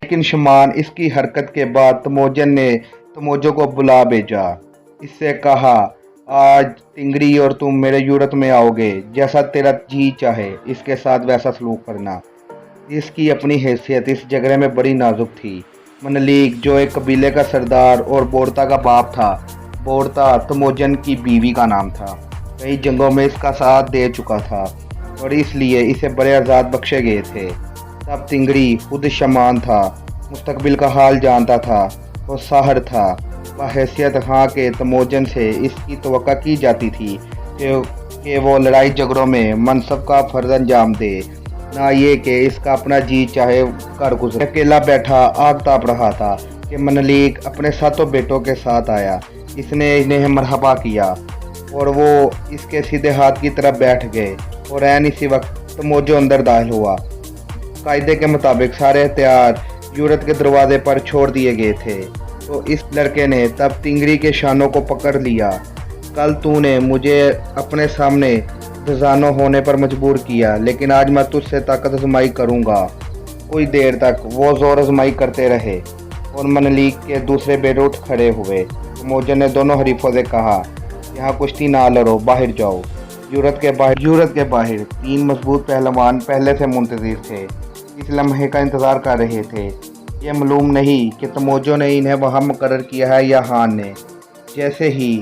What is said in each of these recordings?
लेकिन शमान इस की हरकत के बाद तमोजन ने तमोजो को बुला भेजा। इससे कहा, आज तिंगरी और तुम मेरे यूरत में आओगे, जैसा तेरा जी चाहे इसके साथ वैसा सलूक करना। इसकी अपनी हैसियत इस झगड़े में बड़ी नाजुक थी। मनलीक जो एक कबीले का सरदार और बोरता का बाप था, बोरता तमोजन की बीवी का नाम था, कई जंगों में इसका साथ दे चुका था और इसलिए इसे बड़े आज़ाद बख्शे गए थे। तब तिंगरी खुद शमान था, मुस्तकबिल का हाल जानता था, वो साहर था। बहैसियत हाँ के तमोजन से इसकी तवक्का की जाती थी कि वो लड़ाई झगड़ों में मनसब का फ़र्ज अंजाम दे, ना ये कि इसका अपना जी चाहे कर गुजरे। अकेला बैठा आग ताप रहा था कि मनलीक अपने सातों बेटों के साथ आया। इसने इन्हें मरहबा किया और वो इसके सीधे हाथ की तरफ बैठ गए और ऐन इसी वक्त तमोजो अंदर दाखिल हुआ। कायदे के मुताबिक सारे हथियार यूरत के दरवाजे पर छोड़ दिए गए थे, तो इस लड़के ने तब तिंगरी के शानों को पकड़ लिया। कल तूने मुझे अपने सामने बेजानो होने पर मजबूर किया, लेकिन आज मैं तुझसे ताकत आजमाई करूँगा। कुछ देर तक वो जोर आजमाई करते रहे और मनलीक के दूसरे बेटे उठ खड़े हुए। तमोजन ने दोनों हरीफों से कहा, यहाँ कुश्ती ना लड़ो, बाहर जाओ। यूरत के बाहर तीन मजबूत पहलवान पहले से मुंतजिर थे, इस लम्हे का इंतज़ार कर रहे थे। ये मालूम नहीं कि तमोजो ने इन्हें वहाँ मुकर्रर किया है या हान ने। जैसे ही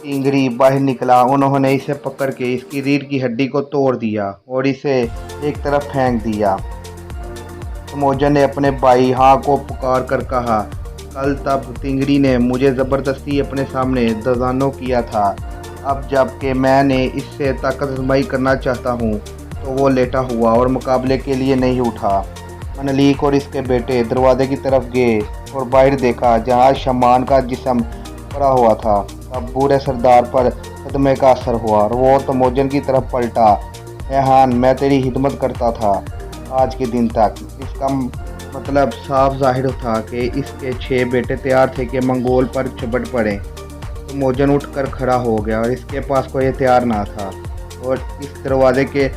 तिंगरी बाहर निकला, उन्होंने इसे पकड़ के इसकी रीढ़ की हड्डी को तोड़ दिया और इसे एक तरफ फेंक दिया। तमोजन ने अपने भाई हाँ को पुकार कर कहा, कल तब तिंगरी ने मुझे ज़बरदस्ती अपने सामने दजानो किया था, अब जब कि मैंने इससे ताकत आजमाई करना चाहता हूँ तो वो लेटा हुआ और मुकाबले के लिए नहीं उठा। मनलीक और इसके बेटे दरवाजे की तरफ गए और बाहर देखा, जहाँ शमान का जिस्म पड़ा हुआ था। तब बूढ़े सरदार पर सदमे का असर हुआ और वो तमोजन की तरफ पलटा। हान, मैं तेरी खिदमत करता था आज के दिन तक। इसका मतलब साफ जाहिर था कि इसके 6 बेटे तैयार थे कि मंगोल पर झपट पड़े। तमोजन उठकर खड़ा हो गया और इसके पास कोई हथियार ना था और इस दरवाजे के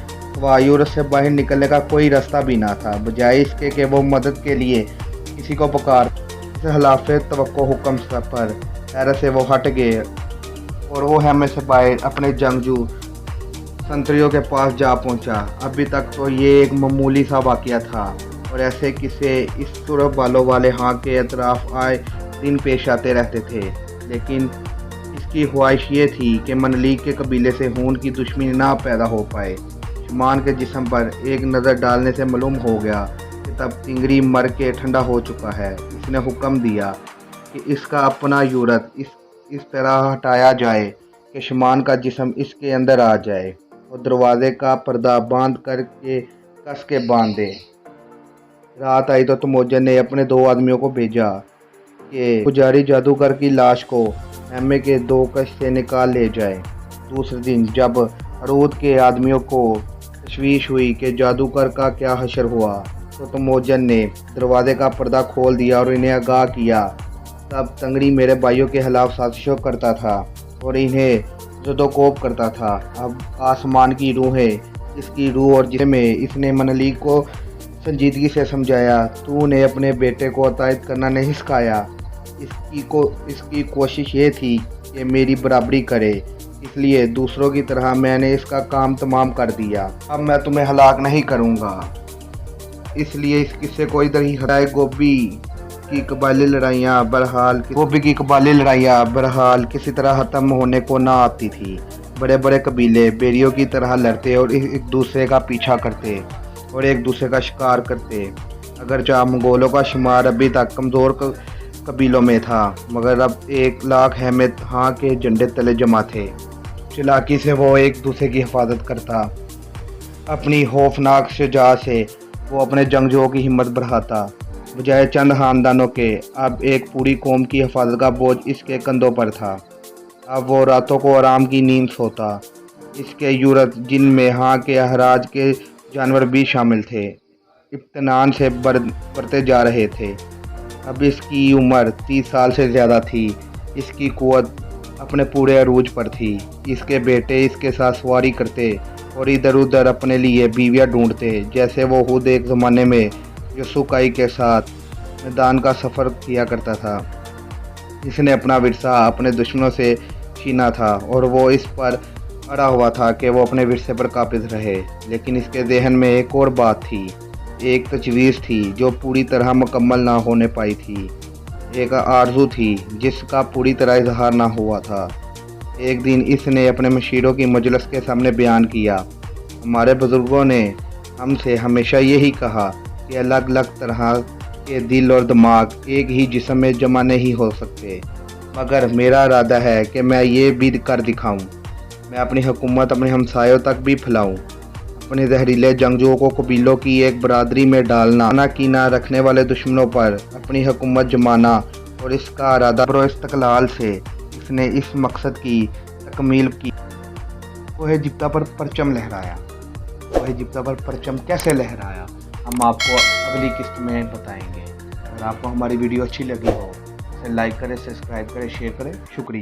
यूरत से बाहर निकलने का कोई रास्ता भी ना था। बजाय इसके कि वो मदद के लिए किसी को पुकार, इस खिलाफ तवक्को हुक्म पर हैरत से वो हट गए और वो हमें से बाहर अपने जंगजू संतरियों के पास जा पहुंचा। अभी तक तो ये एक मामूली सा वाक़या था और ऐसे किस्से इस सुरख बालों वाले हाँ के अतराफ आए दिन पेश आते रहते थे, लेकिन इसकी ख्वाहिश ये थी कि मनलीक के कबीले से खून की दुश्मनी ना पैदा हो पाए। शमान के जिस्म पर एक नज़र डालने से मालूम हो गया कि तब तिंगरी मर के ठंडा हो चुका है। इसने हुक्म दिया कि इसका अपना यूरत इस तरह हटाया जाए कि शमान का जिस्म इसके अंदर आ जाए और दरवाजे का पर्दा बांध करके कस के बांध दे। रात आई तो तमोजन ने अपने 2 आदमियों को भेजा कि पुजारी जादूगर की लाश को खेमे के 2 कश से निकाल ले जाए। दूसरे दिन जब अरूद के आदमियों को तशवीश हुई कि जादूगर का क्या हशर हुआ, तो तमोजन ने दरवाजे का पर्दा खोल दिया और इन्हें आगाह किया। तब तंगड़ी मेरे भाइयों के खिलाफ साजिशों करता था और इन्हें ज़दोकोब करता था। अब आसमान की रूहें, इसकी रूह और जिस्म में इसने मनलीक को संजीदगी से समझाया, तूने अपने बेटे को अतायत करना नहीं सिखाया। इसकी कोशिश ये थी कि मेरी बराबरी करे, इसलिए दूसरों की तरह मैंने इसका काम तमाम कर दिया। अब मैं तुम्हें हलाक नहीं करूँगा। इसलिए इस किस्से को इधर ही हटाए। गोभी की कबायली लड़ाइयाँ बहरहाल किसी तरह ख़त्म होने को ना आती थी। बड़े बड़े कबीले बेरियों की तरह लड़ते और एक दूसरे का पीछा करते और एक दूसरे का शिकार करते। अगरचे मंगोलों का शुमार अभी तक कमज़ोर कबीलों में था, मगर अब 1 लाख अहमद हाँ के झंडे तले जमा थे। चालाकी से वो एक दूसरे की हिफाजत करता। अपनी खौफनाक शुजाअत से वो अपने जंगजुओं की हिम्मत बढ़ाता। बजाय चंद ख़ानदानों के अब एक पूरी कौम की हिफाजत का बोझ इसके कंधों पर था। अब वो रातों को आराम की नींद सोता। इसके यूरत जिनमें हाँ के अहराज के जानवर भी शामिल थे, इत्मीनान से बढ़ते जा रहे थे। अब इसकी उम्र 30 साल से ज़्यादा थी। इसकी क़ुव्वत अपने पूरे अरूज पर थी। इसके बेटे इसके साथ सवारी करते और इधर उधर अपने लिए बीवियाँ ढूंढते, जैसे वो खुद एक ज़माने में यसुकाई के साथ मैदान का सफ़र किया करता था। इसने अपना विरसा अपने दुश्मनों से छीना था और वो इस पर अड़ा हुआ था कि वो अपने विरसे पर काबिज रहे। लेकिन इसके ज़हन में एक और बात थी, एक तजवीज़ थी जो पूरी तरह मुकम्मल ना होने पाई थी, एक आरज़ू थी जिसका पूरी तरह इजहार ना हुआ था। एक दिन इसने अपने मशीरों की मजलिस के सामने बयान किया, हमारे बुज़ुर्गों ने हमसे हमेशा यही कहा कि अलग अलग तरह के दिल और दिमाग एक ही जिस्म में जमा नहीं हो सकते, मगर मेरा इरादा है कि मैं ये भी कर दिखाऊं। मैं अपनी हुकूमत अपने हमसायों तक भी फैलाऊं, अपने जहरीले जंगजुओं को कबीलों की एक बरादरी में डालना, ना कीना रखने वाले दुश्मनों पर अपनी हुकूमत जमाना। और इसका इरादा बरो इस्तकलाल से इसने इस मकसद की तकमील की। कोहे जिब्ता पर परचम लहराया। कोहे जिब्ता पर परचम कैसे लहराया हम आपको अगली किस्त में बताएंगे। अगर आपको हमारी वीडियो अच्छी लगी हो इसे लाइक करें, सब्सक्राइब करें, शेयर करें। शुक्रिया।